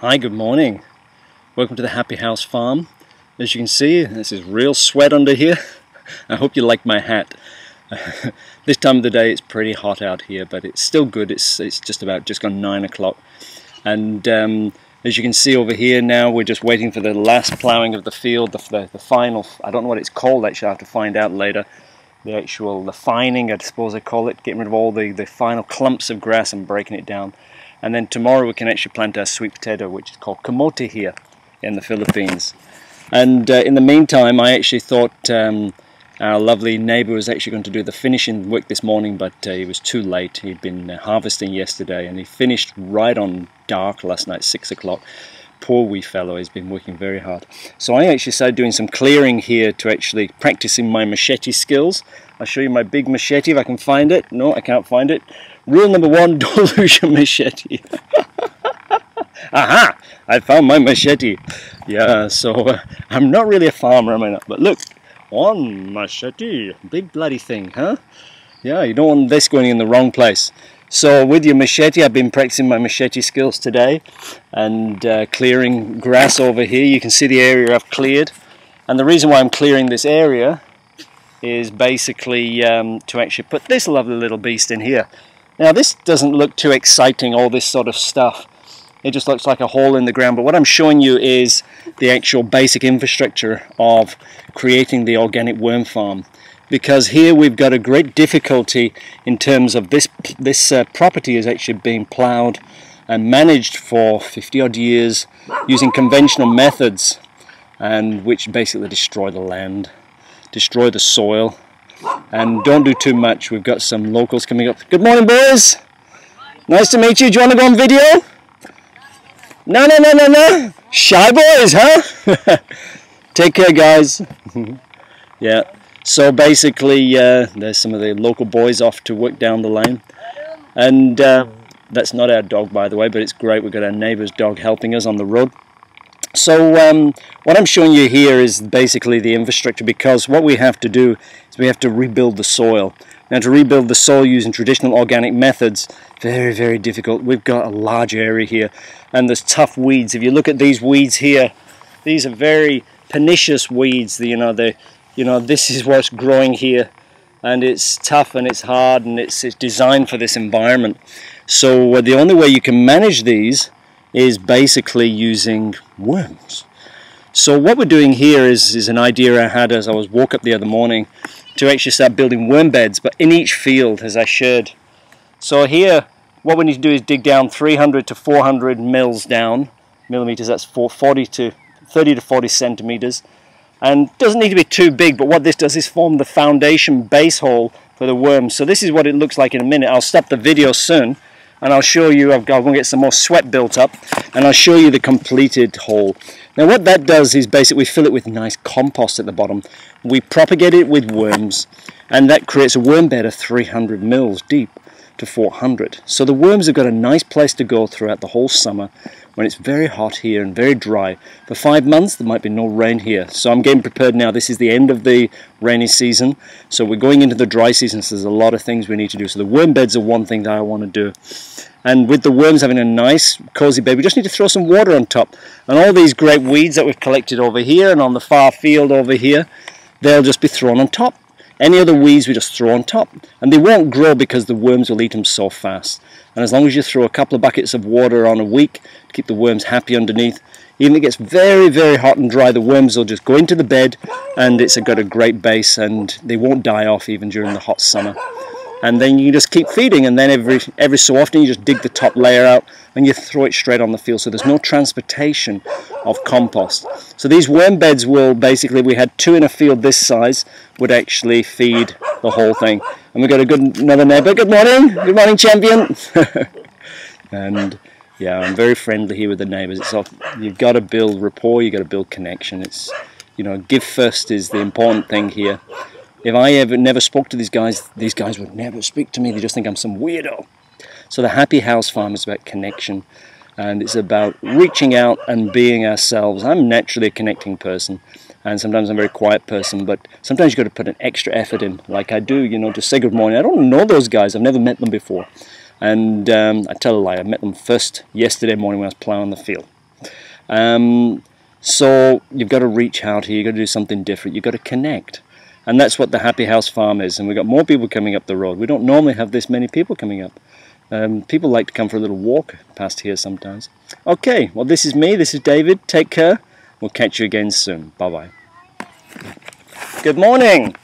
Hi, good morning. Welcome to the Happy House Farm. As you can see, this is real sweat under here. I hope you like my hat. This time of the day it's pretty hot out here, but it's still good. It's just gone 9 o'clock. And as you can see over here now, we're just waiting for the last ploughing of the field, the final, I don't know what it's called actually, I'll have to find out later. The fining, I suppose I call it, getting rid of all the final clumps of grass and breaking it down. And then tomorrow we can actually plant our sweet potato, which is called kamote here in the Philippines. And in the meantime, I actually thought our lovely neighbour was actually going to do the finishing work this morning, but he was too late. He'd been harvesting yesterday and he finished right on dark last night, 6 o'clock. Poor wee fellow, he's been working very hard. So I actually started doing some clearing here to actually practicing my machete skills. I'll show you my big machete if I can find it. No, I can't find it. Rule number 1, don't lose your machete. Aha! I found my machete. Yeah, so I'm not really a farmer, am I not? But look, one machete, big bloody thing, huh? Yeah, you don't want this going in the wrong place. So with your machete, I've been practicing my machete skills today and clearing grass over here. You can see the area I've cleared. And the reason why I'm clearing this area is basically to actually put this lovely little beast in here. Now this doesn't look too exciting, all this sort of stuff. It just looks like a hole in the ground, but what I'm showing you is the actual basic infrastructure of creating the organic worm farm. Because here we've got a great difficulty in terms of this property is actually being ploughed and managed for 50 odd years using conventional methods, and which basically destroy the land, destroy the soil, and don't do too much. We've got some locals coming up. Good morning, boys. Nice to meet you. Do you want to go on video? No. Shy boys, huh? Take care, guys. Yeah. So basically, there's some of the local boys off to work down the lane. And that's not our dog, by the way, but it's great. We've got our neighbour's dog helping us on the road. So what I'm showing you here is basically the infrastructure, because what we have to do is we have to rebuild the soil. Now, to rebuild the soil using traditional organic methods, very, very difficult. We've got a large area here and there's tough weeds. If you look at these weeds here, these are very pernicious weeds. This is what's growing here, and it's tough and it's hard and it's designed for this environment. So the only way you can manage these is basically using worms. So what we're doing here is an idea I had as I woke up the other morning to actually start building worm beds, but in each field, as I shared. So here, what we need to do is dig down 300 to 400 millimeters, that's 30 to 40 centimeters. And it doesn't need to be too big, but what this does is form the foundation base hole for the worms. So this is what it looks like in a minute. I'll stop the video soon and I'll show you. I'm going to get some more sweat built up and I'll show you the completed hole. Now what that does is basically fill it with nice compost at the bottom. We propagate it with worms, and that creates a worm bed of 300 mils deep to 400. So the worms have got a nice place to go throughout the whole summer when it's very hot here and very dry. For 5 months there might be no rain here, so I'm getting prepared now. This is the end of the rainy season, so we're going into the dry season, so there's a lot of things we need to do. So the worm beds are one thing that I want to do, and with the worms having a nice cozy bed, we just need to throw some water on top, and all these great weeds that we've collected over here and on the far field over here, they'll just be thrown on top. Any other weeds we just throw on top, and they won't grow because the worms will eat them so fast. And as long as you throw a couple of buckets of water on a week to keep the worms happy underneath, even if it gets very, very hot and dry, the worms will just go into the bed, and it's got a great base, and they won't die off even during the hot summer. And then you just keep feeding, and then every so often you just dig the top layer out and you throw it straight on the field, so there's no transportation of compost. So these worm beds will basically, we had 2 in a field this size, would actually feed the whole thing. And we've got another neighbour. Good morning champion. And yeah, I'm very friendly here with the neighbours. You've got to build rapport, you've got to build connection. It's, give first is the important thing here. If I ever never spoke to these guys would never speak to me. They just think I'm some weirdo. So the Happy House Farm is about connection, and it's about reaching out and being ourselves. I'm naturally a connecting person, and sometimes I'm a very quiet person, but sometimes you've got to put an extra effort in, like I do, to say good morning. I don't know those guys. I've never met them before. And I tell a lie, I met them first yesterday morning when I was ploughing the field. So you've got to reach out here, you've got to do something different, you've got to connect. And that's what the Happy House Farm is. And we've got more people coming up the road. We don't normally have this many people coming up. People like to come for a little walk past here sometimes. Okay, well this is me, this is David. Take care. We'll catch you again soon. Bye-bye. Good morning.